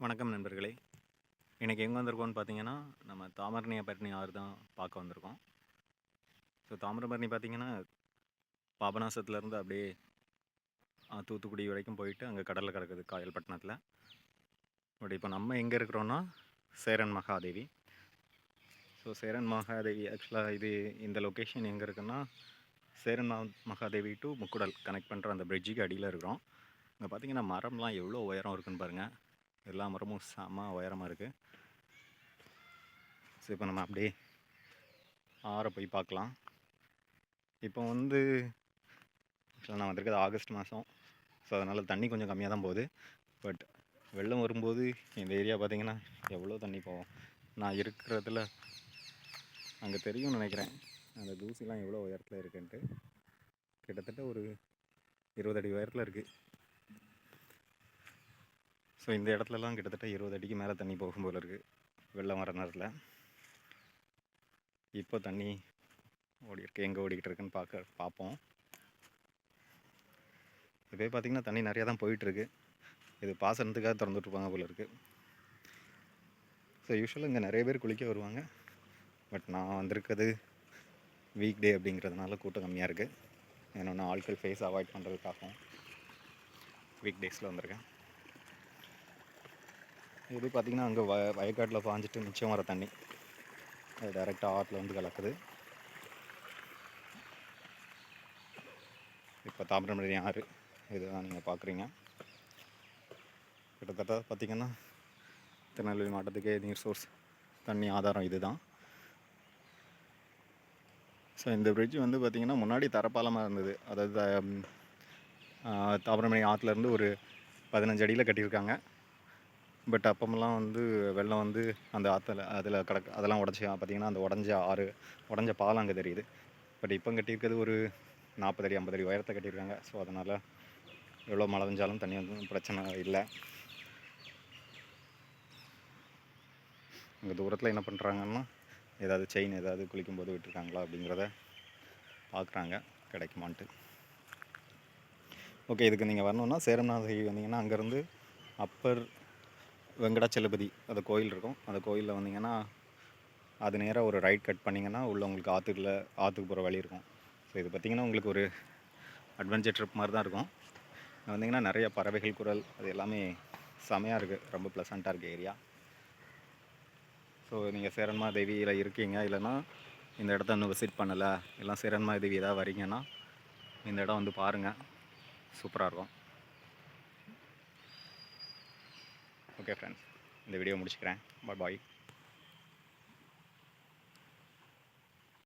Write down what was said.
வணக்கம் நண்பர்களே. இன்றைக்கி எங்கே வந்திருக்கோம்னு பார்த்தீங்கன்னா, நம்ம தாமிரபரணி ஆறு தான் பார்க்க வந்திருக்கோம். ஸோ தாமிரபரணி பார்த்தீங்கன்னா, பாபநாசத்துலேருந்து அப்படியே தூத்துக்குடி வரைக்கும் போயிட்டு அங்கே கடலில் கிடக்குது காயல்பட்டினத்தில். பட் இப்போ நம்ம எங்கே இருக்கிறோன்னா சேரன் மகாதேவி. ஸோ சேரன் மகாதேவி ஆக்சுவலாக இந்த லொக்கேஷன் எங்கே இருக்குன்னா, சேரன் மகாதேவி டு முக்குடல் கனெக்ட் பண்ணுற அந்த பிரிட்ஜுக்கு அடியில் இருக்கிறோம். இங்கே பார்த்தீங்கன்னா மரம்லாம் எவ்வளோ உயரம் இருக்குதுன்னு பாருங்கள். எல்லா மரமும் செம உயரமாக இருக்குது. ஸோ இப்போ நம்ம அப்படியே ஆறை போய் பார்க்கலாம். இப்போ ஆக்சுவலாக நான் வந்திருக்கிறது ஆகஸ்ட் மாதம். ஸோ அதனால் தண்ணி கொஞ்சம் கம்மியாக தான் போகுது. பட் வெள்ளம் வரும்போது இந்த ஏரியா பார்த்திங்கன்னா எவ்வளோ தண்ணி போகும். நான் இருக்கிறதுல அங்கே தெரியும்னு நினைக்கிறேன், அந்த தூசிலாம் எவ்வளோ உயரத்தில் இருக்குன்ட்டு. கிட்டத்தட்ட ஒரு 20 அடி உயரத்தில் இருக்குது. ஸோ இந்த இடத்துலலாம் கிட்டத்தட்ட 20 அடிக்கு மேலே தண்ணி போகும் போல் இருக்குது வெள்ளம் வர நேரத்தில். இப்போ தண்ணி எங்கே ஓடிக்கிட்டு இருக்குன்னு பார்ப்போம். இப்போ பார்த்திங்கன்னா தண்ணி நிறையா தான் போயிட்டுருக்கு. இது பாசனத்துக்காக திறந்துட்ருப்பாங்க போல் இருக்குது. ஸோ யூஸ்வலாக இங்கே நிறைய பேர் குளிக்க வருவாங்க. பட் நான் வந்திருக்கிறது வீக் டே அப்படிங்கிறதுனால கூட்டம் கம்மியாக இருக்குது. என்னொன்று ஆட்கள் ஃபேஸ் அவாய்ட் பண்ணுறதுக்காகவும் வீக் டேஸில் வந்திருக்கேன். இது பார்த்திங்கன்னா அங்கே வயக்காட்டில் பாஞ்சிட்டு மிச்சம் வர தண்ணி அது டைரெக்டாக ஆற்றில் வந்து கலக்குது. இப்போ தாமிரபரணி ஆறு இதுதான் நீங்கள் பார்க்குறீங்க. கிட்டத்தட்ட பார்த்திங்கன்னா திருநெல்வேலி மாவட்டத்துக்கே நீர் சோர்ஸ் தண்ணி ஆதாரம் இது தான். ஸோ இந்த பிரிட்ஜ் பார்த்திங்கன்னா முன்னாடி தரப்பாலமாக இருந்தது. அதாவது தாமிரபரணி ஆற்றுலேருந்து ஒரு 15 அடியில் கட்டியிருக்காங்க. பட் அப்போமெல்லாம் வெள்ளம் அந்த ஆற்றுல அதெல்லாம் உடச்சி பார்த்திங்கன்னா அந்த உடஞ்ச பாலம் அங்கே தெரியுது. பட் இப்போ கட்டியிருக்கிறது ஒரு 40 அடி 50 அடி உயரத்தை கட்டியிருக்காங்க. ஸோ அதனால் எவ்வளோ மழை பெஞ்சாலும் தண்ணி பிரச்சனை இல்லை. அங்கே தூரத்தில் என்ன பண்ணுறாங்கன்னா ஏதாவது செயின் ஏதாவது குளிக்கும்போது விட்டுருக்காங்களா அப்படிங்கிறத பார்க்குறாங்க கிடைக்குமான்ட்டு. ஓகே, இதுக்கு நீங்கள் வரணுன்னா சேரன்மகாதேவி வந்தீங்கன்னா அங்கேருந்து அப்பர் வெங்கடாச்சலபதி அந்த கோயில் இருக்கும். அந்த கோயிலில் வந்தீங்கன்னா அது நேராக ஒரு ரைட் கட் பண்ணிங்கன்னா உள்ளே உங்களுக்கு ஆற்றுக்கு போகிற வழி இருக்கும். ஸோ இது பார்த்திங்கன்னா உங்களுக்கு ஒரு அட்வென்ச்சர் ட்ரிப் மாதிரி தான் இருக்கும். வந்தீங்கன்னா நிறைய பறவைகள் குரல் அது எல்லாமே செமையாக இருக்குது. ரொம்ப ப்ளசண்ட்டாக இருக்குது ஏரியா. ஸோ நீங்கள் சேரன்மகாதேவியில் இருக்கீங்க, இல்லைன்னா இந்த இடத்த இன்னும் விசிட் பண்ணலை, எல்லாம் சேரன்மகாதேவி ஏதாவது வரீங்கன்னா இந்த இடம் பாருங்கள், சூப்பராக இருக்கும். ஓகே ஃப்ரெண்ட்ஸ், இந்த வீடியோ முடிச்சுக்கிறேன். பாய்.